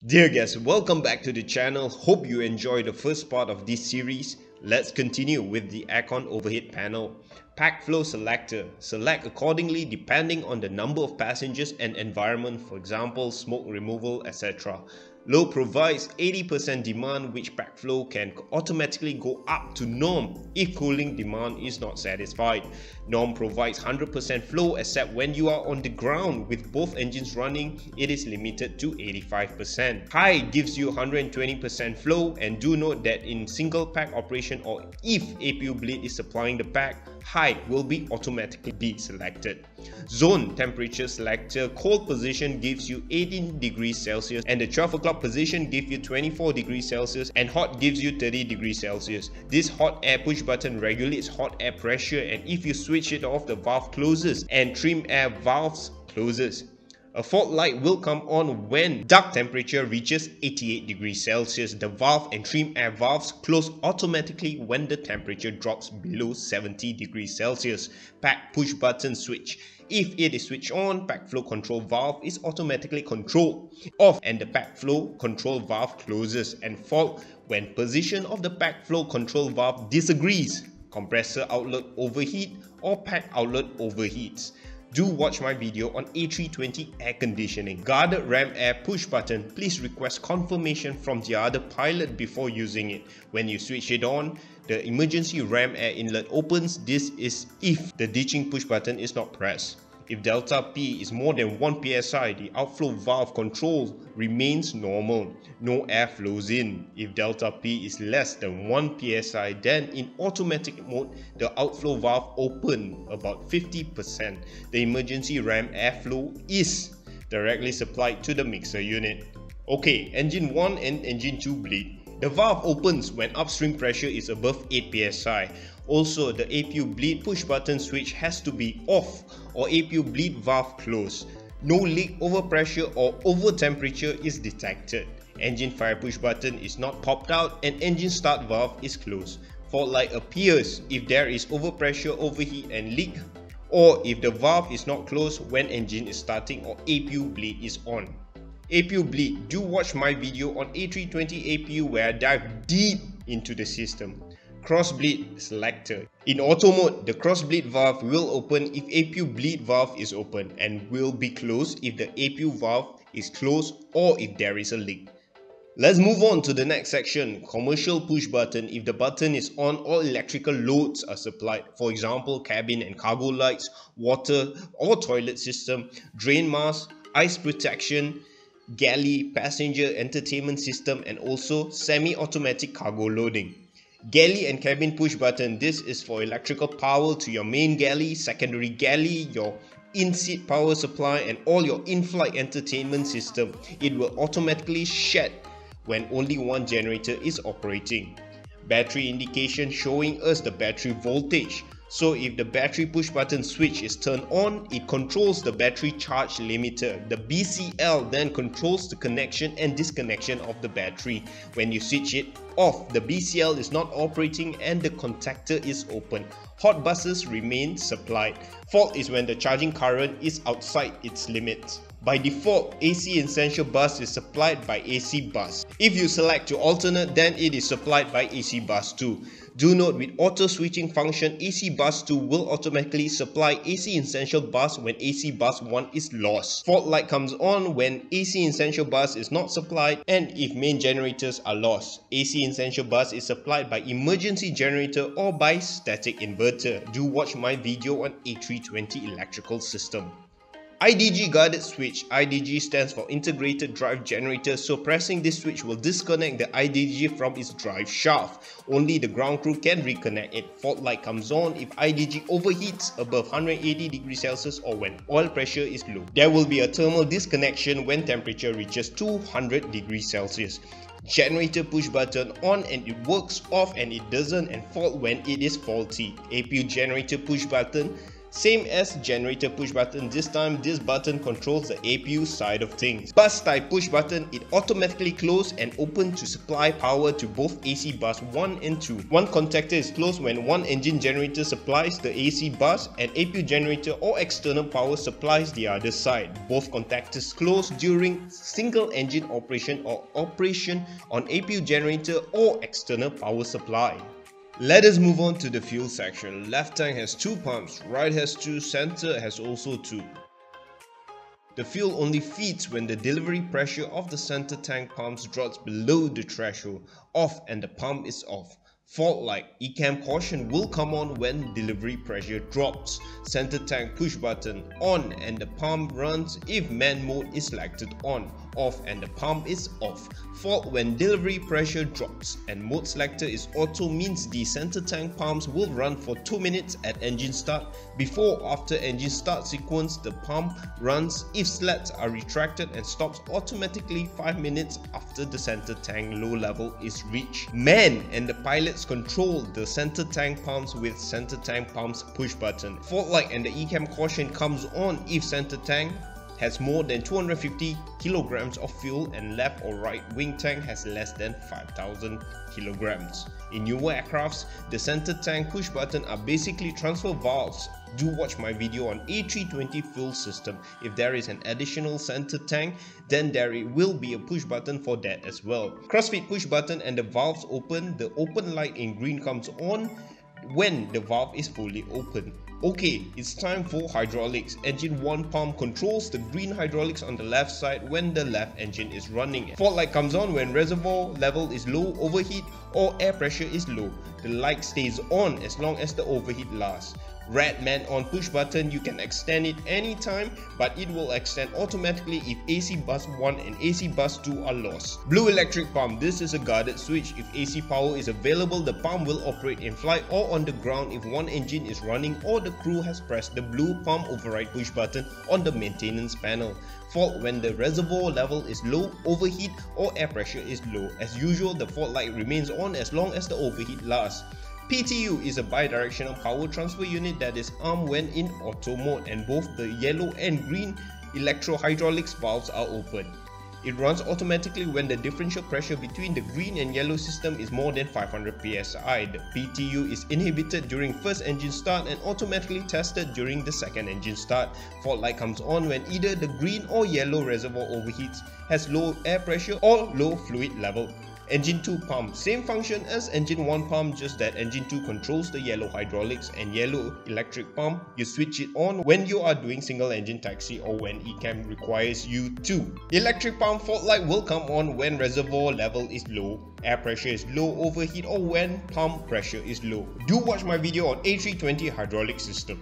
Dear guests, welcome back to the channel. Hope you enjoyed the first part of this series. Let's continue with the aircon overhead panel. Pack flow selector. Select accordingly depending on the number of passengers and environment, for example, smoke removal, etc. Low provides 80% demand, which pack flow can automatically go up to norm if cooling demand is not satisfied. Norm provides 100% flow except when you are on the ground. With both engines running, it is limited to 85%. High gives you 120% flow, and do note that in single pack operation or if APU bleed is supplying the pack, high will be automatically be selected. Zone temperature selector. Cold position gives you 18 degrees Celsius and the 12 o'clock position gives you 24 degrees Celsius, and hot gives you 30 degrees Celsius. This hot air push button regulates hot air pressure, and if you switch it off, the valve closes and trim air valves closes. A fault light will come on when duct temperature reaches 88 degrees Celsius. The valve and trim air valves close automatically when the temperature drops below 70 degrees Celsius. Pack push button switch. If it is switched on, pack flow control valve is automatically controlled off and the pack flow control valve closes. And fault when position of the pack flow control valve disagrees, compressor outlet overheat or pack outlet overheats. Do watch my video on A320 air conditioning. Guarded ram air push button. Please request confirmation from the other pilot before using it. When you switch it on, the emergency ram air inlet opens. This is if the ditching push button is not pressed. If delta P is more than 1 psi, the outflow valve control remains normal. No air flows in. If delta P is less than 1 psi, then in automatic mode, the outflow valve open about 50%. The emergency ram airflow is directly supplied to the mixer unit. Okay, engine 1 and engine 2 bleed. The valve opens when upstream pressure is above 8 psi. Also, the APU bleed push button switch has to be off or APU bleed valve closed. No leak, overpressure or over temperature is detected. Engine fire push button is not popped out and engine start valve is closed. Fault light appears if there is overpressure, overheat and leak, or if the valve is not closed when engine is starting or APU bleed is on. APU bleed. Do watch my video on A320 APU where I dive deep into the system. Cross bleed selector. In auto mode, the cross bleed valve will open if APU bleed valve is open and will be closed if the APU valve is closed or if there is a leak. Let's move on to the next section. Commercial push button. If the button is on, all electrical loads are supplied. For example, cabin and cargo lights, water or toilet system, drain mask, ice protection, galley, passenger entertainment system, and also semi-automatic cargo loading. Galley and cabin push button. This is for electrical power to your main galley, secondary galley, your in-seat power supply and all your in-flight entertainment system. It will automatically shed when only one generator is operating. Battery indication showing us the battery voltage. So if the battery push button switch is turned on, it controls the battery charge limiter. The BCL then controls the connection and disconnection of the battery. When you switch it off, the BCL is not operating and the contactor is open. Hot buses remain supplied. Fault is when the charging current is outside its limits. By default, AC essential bus is supplied by AC bus. If you select to alternate, then it is supplied by AC bus 2. Do note, with auto switching function, AC bus 2 will automatically supply AC essential bus when AC bus 1 is lost. Fault light comes on when AC essential bus is not supplied and if main generators are lost. AC essential bus is supplied by emergency generator or by static inverter. Do watch my video on A320 electrical system. IDG guarded switch. IDG stands for integrated drive generator, so pressing this switch will disconnect the IDG from its drive shaft. Only the ground crew can reconnect it. Fault light comes on if IDG overheats above 180 degrees Celsius or when oil pressure is low. There will be a thermal disconnection when temperature reaches 200 degrees Celsius. Generator push button on and it works, off and it doesn't, and fault when it is faulty. APU generator push button. Same as generator push button, this time this button controls the APU side of things. Bus type push button, it automatically closes and opens to supply power to both AC bus 1 and 2. One contactor is closed when one engine generator supplies the AC bus and APU generator or external power supplies the other side. Both contactors close during single engine operation or operation on APU generator or external power supply. Let us move on to the fuel section. Left tank has 2 pumps, right has 2, center has also 2. The fuel only feeds when the delivery pressure of the center tank pumps drops below the threshold, off and the pump is off. Fault light, ECAM caution will come on when delivery pressure drops. Center tank push button on and the pump runs if man mode is selected on, off and the pump is off. Fault when delivery pressure drops and mode selector is auto means the center tank pumps will run for 2 minutes at engine start. Before or after engine start sequence, the pump runs if slats are retracted and stops automatically 5 minutes after the center tank low level is reached. Man and the pilots control the center tank pumps with center tank pumps push button. Fault light and the ECAM caution comes on if center tank has more than 250 kilograms of fuel and left or right wing tank has less than 5,000 kilograms. In newer aircrafts, the center tank push button are basically transfer valves. Do watch my video on A320 fuel system. If there is an additional center tank, then there will be a push button for that as well. CrossFit push button and the valves open. The open light in green comes on when the valve is fully open. Okay, it's time for hydraulics. Engine 1 pump controls the green hydraulics on the left side when the left engine is running. Fault light comes on when reservoir level is low, overheat or air pressure is low. The light stays on as long as the overheat lasts. Red man on push button, you can extend it anytime, but it will extend automatically if AC bus 1 and AC bus 2 are lost. Blue electric pump, this is a guarded switch. If AC power is available, the pump will operate in flight or on the ground if one engine is running or the crew has pressed the blue pump override push button on the maintenance panel. Fault when the reservoir level is low, overheat or air pressure is low. As usual, the fault light remains on as long as the overheat lasts. PTU is a bidirectional power transfer unit that is armed when in auto mode and both the yellow and green electro-hydraulics valves are open. It runs automatically when the differential pressure between the green and yellow system is more than 500 psi. The PTU is inhibited during first engine start and automatically tested during the second engine start. Fault light comes on when either the green or yellow reservoir overheats, has low air pressure or low fluid level. Engine 2 pump, same function as engine 1 pump, just that engine 2 controls the yellow hydraulics and yellow electric pump. You switch it on when you are doing single engine taxi or when ECAM requires you to. Electric pump fault light will come on when reservoir level is low, air pressure is low, overheat or when pump pressure is low. Do watch my video on A320 hydraulic system.